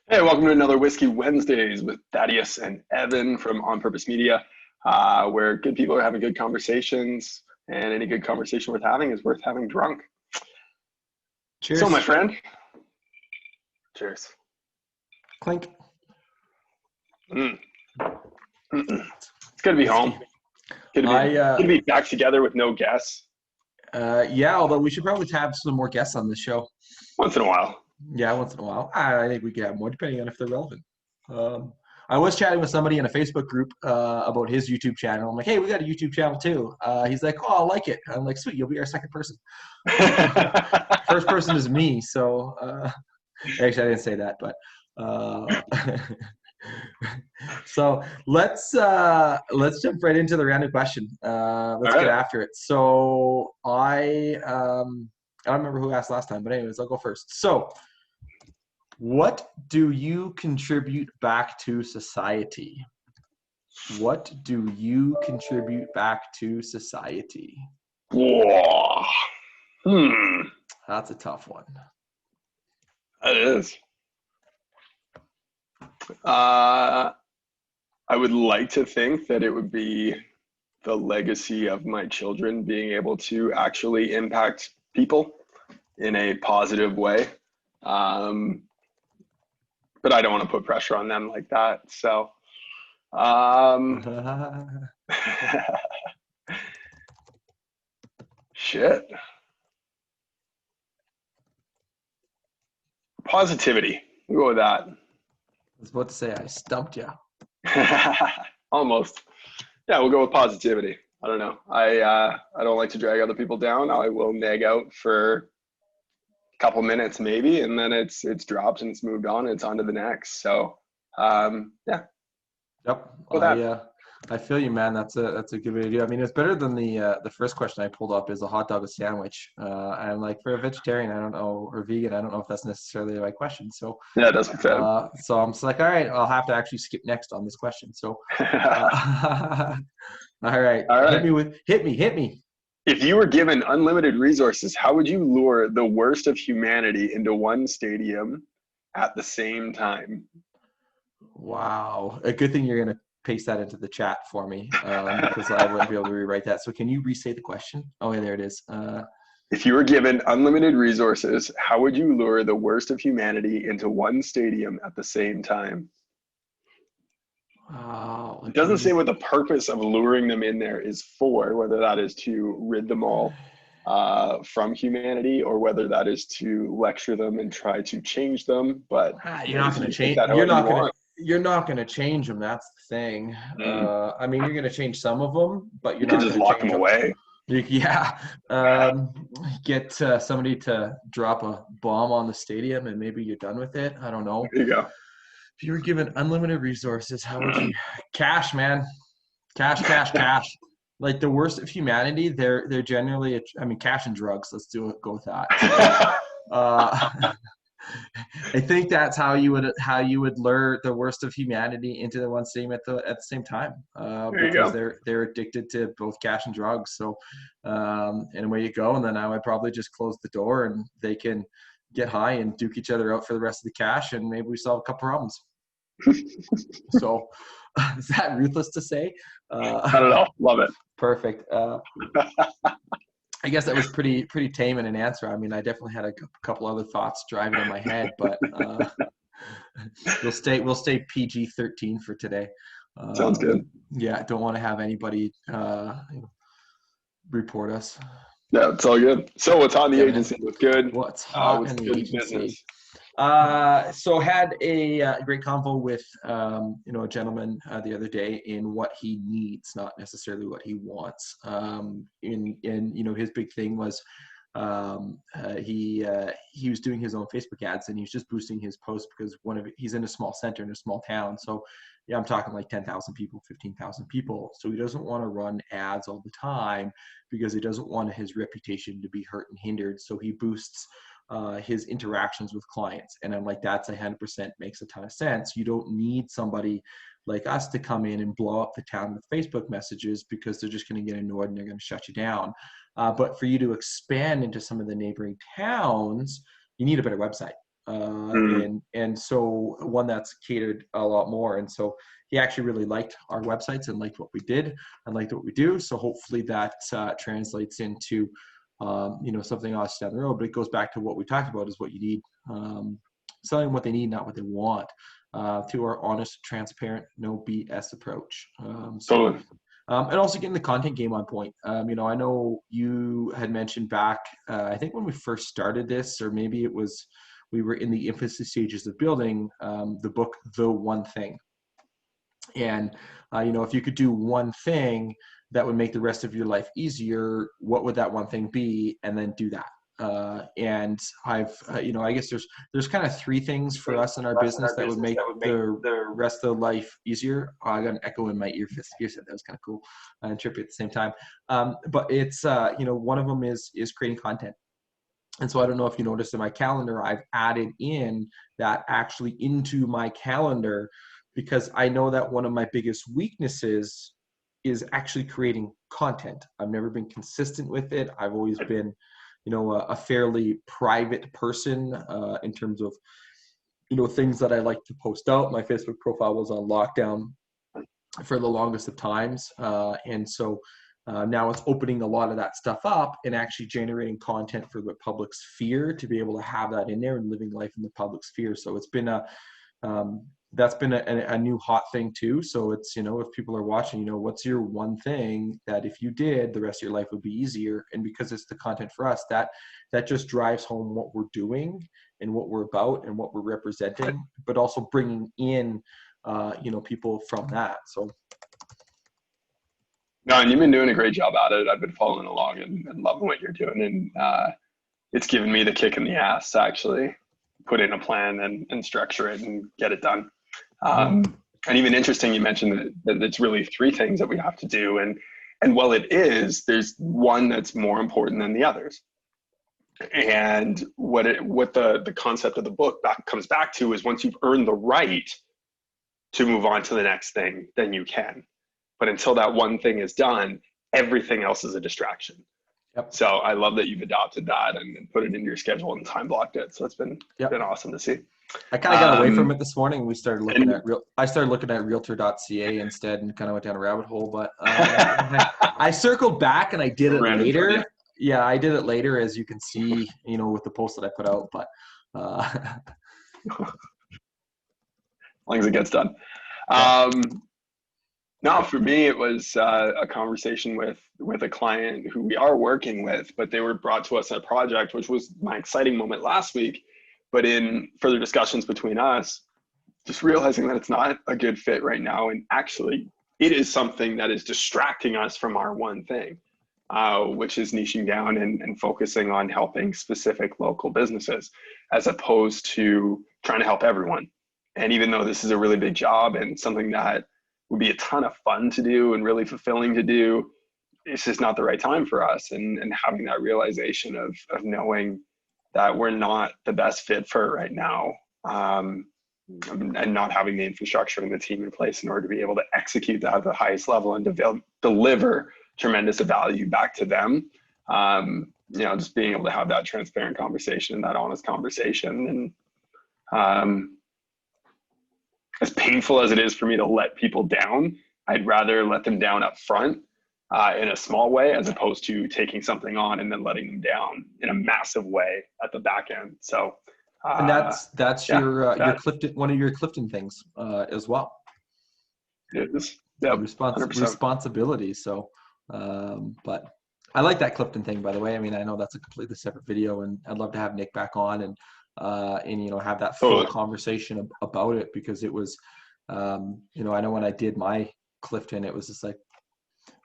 Hey, welcome to another Whiskey Wednesdays with Thaddeus and Evan from On Purpose Media, where good people are having good conversations, and any good conversation worth having is worth having drunk. So, my Cheers. friend, cheers. Clink. Mm. It's good to be home. Whiskey. Good to be I good to be back together with no guests yeah, although we should probably have some more guests on the show. once in a while. Yeah, once in a while. I think we could have more depending on if they're relevant. Um, I was chatting with somebody in a Facebook group about his YouTube channel. I'm like, hey, we got a YouTube channel too. He's like, oh, I'll like it. I'm like, sweet, you'll be our second person. First person is me. So actually, I didn't say that, but uh, so let's jump right into the random question. All Let's get right. after it. So I don't remember who asked last time, but anyways, I'll go first. So, what do you contribute back to society? What do you contribute back to society? Whoa. Hmm. That's a tough one. That is. Uh, I would like to think that it would be the legacy of my children being able to actually impact people in a positive way. Um, but I don't want to put pressure on them like that. So, um, shit. Positivity. We'll go with that. Was about to say I stumped you. Almost. Yeah, we'll go with positivity. I don't know. I don't like to drag other people down. I will nag out for a couple minutes maybe, and then it's dropped and it's moved on and it's on to the next. So yeah, Yep. with that. I feel you, man. That's a good way to do. I mean, it's better than the first question I pulled up is a hot dog a sandwich. And like for a vegetarian, I don't know, or vegan, I don't know if that's necessarily the right question. So Yeah, it does make sense. so I'm just like, all right, I'll have to actually skip next on this question. So all right, All right. hit me. If you were given unlimited resources, how would you lure the worst of humanity into one stadium at the same time? Wow, a good thing you're gonna paste that into the chat for me because I wouldn't be able to rewrite that. So can you restate the question? Oh, yeah, there it is. If you were given unlimited resources, how would you lure the worst of humanity into one stadium at the same time? Wow, It like what doesn't do you? say what the purpose of luring them in there is for, whether that is to rid them all from humanity or whether that is to lecture them and try to change them. But You're not going you to can take change. that however you want. You're not going to change them. That's the thing. Mm. I mean, you're going to change some of them, but You you're could not just going to lock them change them. away. Yeah. Get somebody to drop a bomb on the stadium, and maybe you're done with it. I don't know. There you go. If you were given unlimited resources, how would you? Cash, man. Cash, cash, cash. Like the worst of humanity, they're generally. I mean, cash and drugs. Let's do it. Go with that. So. Uh, I think that's how you would lure the worst of humanity into the one stadium at the same time, There you because go. they're addicted to both cash and drugs. So, and away you go. And then I would probably just close the door and they can get high and duke each other out for the rest of the cash, and maybe we solve a couple problems. So, is that ruthless to say? Not at Uh, all. Love it. Perfect. I guess that was pretty tame in an answer. I mean, I definitely had a couple other thoughts driving in my head, but we'll stay PG-13 for today. Sounds good. Yeah, don't want to have anybody report us. Yeah, it's all good. So what's on the Yeah, man. agency? What's good? What's hot What's in the good agency? business? So had a great convo with a gentleman the other day in what he needs, not necessarily what he wants. In his big thing was he was doing his own Facebook ads and he was just boosting his posts because he's in a small center in a small town. So yeah, I'm talking like 10,000 people, 15,000 people. So he doesn't want to run ads all the time because he doesn't want his reputation to be hurt and hindered. So he boosts his interactions with clients. And I'm like, that's 100% makes a ton of sense. You don't need somebody like us to come in and blow up the town with Facebook messages because they're just going to get annoyed and they're going to shut you down. But for you to expand into some of the neighboring towns, you need a better website. and so one that's catered a lot more. And so he actually really liked our websites and liked what we did and liked what we do. So hopefully that translates into something else down the road. But it goes back to what we talked about, is what you need, selling what they need, not what they want, to our honest, transparent, no BS approach. Totally. And also getting the content game on point. I know you had mentioned back, I think when we first started this, or maybe we were in the infancy stages of building the book, The One Thing. And, if you could do one thing that would make the rest of your life easier, what would that one thing be? And then do that. And I've, I guess there's kind of three things for us in our business that would make the rest of the life easier. Oh, I got an echo in my ear. That was kind of cool and trippy at the same time. But it's, one of them is creating content. And so I don't know if you noticed in my calendar, I've added in that actually into my calendar, because I know that one of my biggest weaknesses is actually creating content. I've never been consistent with it. I've always been, a fairly private person in terms of, things that I like to post out. My Facebook profile was on lockdown for the longest of times. And so now it's opening a lot of that stuff up and actually generating content for the public sphere to be able to have that in there and living life in the public sphere. So it's been that's been a new hot thing too. So it's, if people are watching, what's your one thing that if you did, the rest of your life would be easier? And because it's the content for us, that just drives home what we're doing and what we're about and what we're representing, but also bringing in, people from that. So. No, and you've been doing a great job at it. I've been following along and loving what you're doing. And it's given me the kick in the ass to actually put in a plan and structure it and get it done. And even interesting, you mentioned that it's really three things that we have to do. And while it is, there's one that's more important than the others. And what the concept of the book comes back to is, once you've earned the right to move on to the next thing, then you can. But until that one thing is done, everything else is a distraction. Yep. So I love that you've adopted that and put it into your schedule and time blocked it. So it's been awesome to see. I kind of got away from it this morning. I started looking at realtor.ca instead and kind of went down a rabbit hole, but I circled back and I did it later. Yeah, I did it later, as you can see, with the post that I put out, but as long as it gets done. No, for me, it was a conversation with a client who we are working with, but they were brought to us on a project, which was my exciting moment last week. But in further discussions between us, just realizing that it's not a good fit right now. And actually, it is something that is distracting us from our one thing, which is niching down and focusing on helping specific local businesses, as opposed to trying to help everyone. And even though this is a really big job and something that would be a ton of fun to do and really fulfilling to do, it's just not the right time for us. And having that realization of knowing that we're not the best fit for it right now, and not having the infrastructure and the team in place in order to be able to execute that at the highest level and deliver tremendous value back to them. Just being able to have that transparent conversation and that honest conversation. And as painful as it is for me to let people down, I'd rather let them down up front in a small way, as opposed to taking something on and then letting them down in a massive way at the back end. So, and that's your Clifton, one of your Clifton things as well. It is. Yeah, responsibility. So, but I like that Clifton thing, by the way. I mean, I know that's a completely separate video, and I'd love to have Nick back on and have that full conversation about it, because it was, I know when I did my Clifton, it was just like,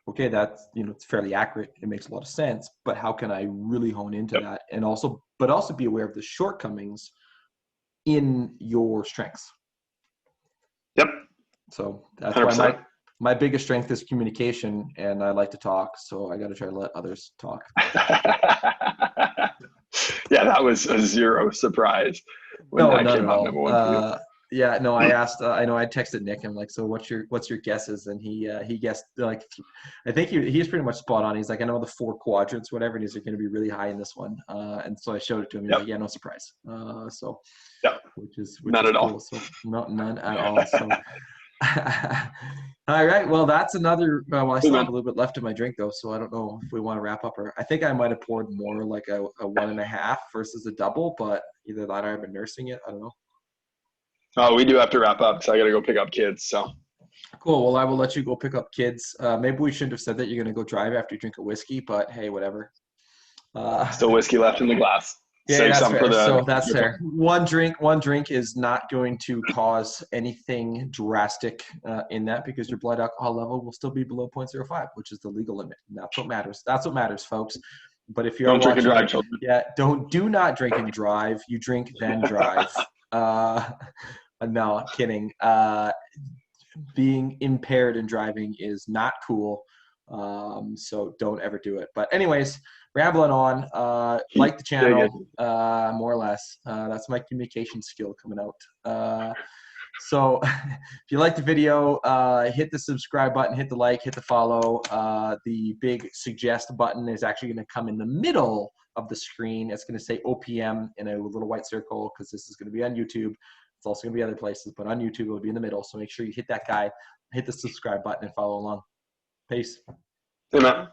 okay, that's, it's fairly accurate. It makes a lot of sense, but how can I really hone into that? And also be aware of the shortcomings in your strengths. Yep. So that's 100%. Why my biggest strength is communication, and I like to talk. So I got to try to let others talk. Yeah, that was a zero surprise when that came up, number one for you. Yeah, no, I asked. I know I texted Nick. I'm like, so what's your guesses? And he guessed like, I think he's pretty much spot on. He's like, I know the four quadrants, whatever, and he's going to be really high in this one. And so I showed it to him. He's Yep. like, yeah, no surprise. So Yep. which None is at cool. all. So none at all. So all right. Well, that's another. Well, I Cool, still have man. a little bit left in my drink though, so I don't know if we want to wrap up or. I think I might have poured more like a 1.5 versus a double, but either that or I've been nursing it. I don't know. Oh, we do have to wrap up, so I got to go pick up kids. So Cool. Well, I will let you go pick up kids. Maybe we shouldn't have said that you're going to go drive after you drink a whiskey, but hey, whatever. Uh, still whiskey left in the glass. yeah, Save that's some for fair. the. So that's fair. One drink is not going to cause anything drastic in that because your blood alcohol level will still be below 0.05, which is the legal limit. And that's what matters. That's what matters, folks. But if you're Don't drink and watching drive, it, children. yeah, do not drink and drive. You drink then drive. No, kidding. Being impaired in driving is not cool. So don't ever do it. But anyways, rambling on, like the channel, more or less. That's my communication skill coming out. So if you like the video, hit the subscribe button, hit the like, hit the follow. The big suggest button is actually going to come in the middle of the screen. It's going to say OPM in a little white circle because this is going to be on YouTube. It's also going to be other places, but on YouTube, it'll be in the middle. So make sure you hit that guy, hit the subscribe button, and follow along. Peace. Hey, Matt.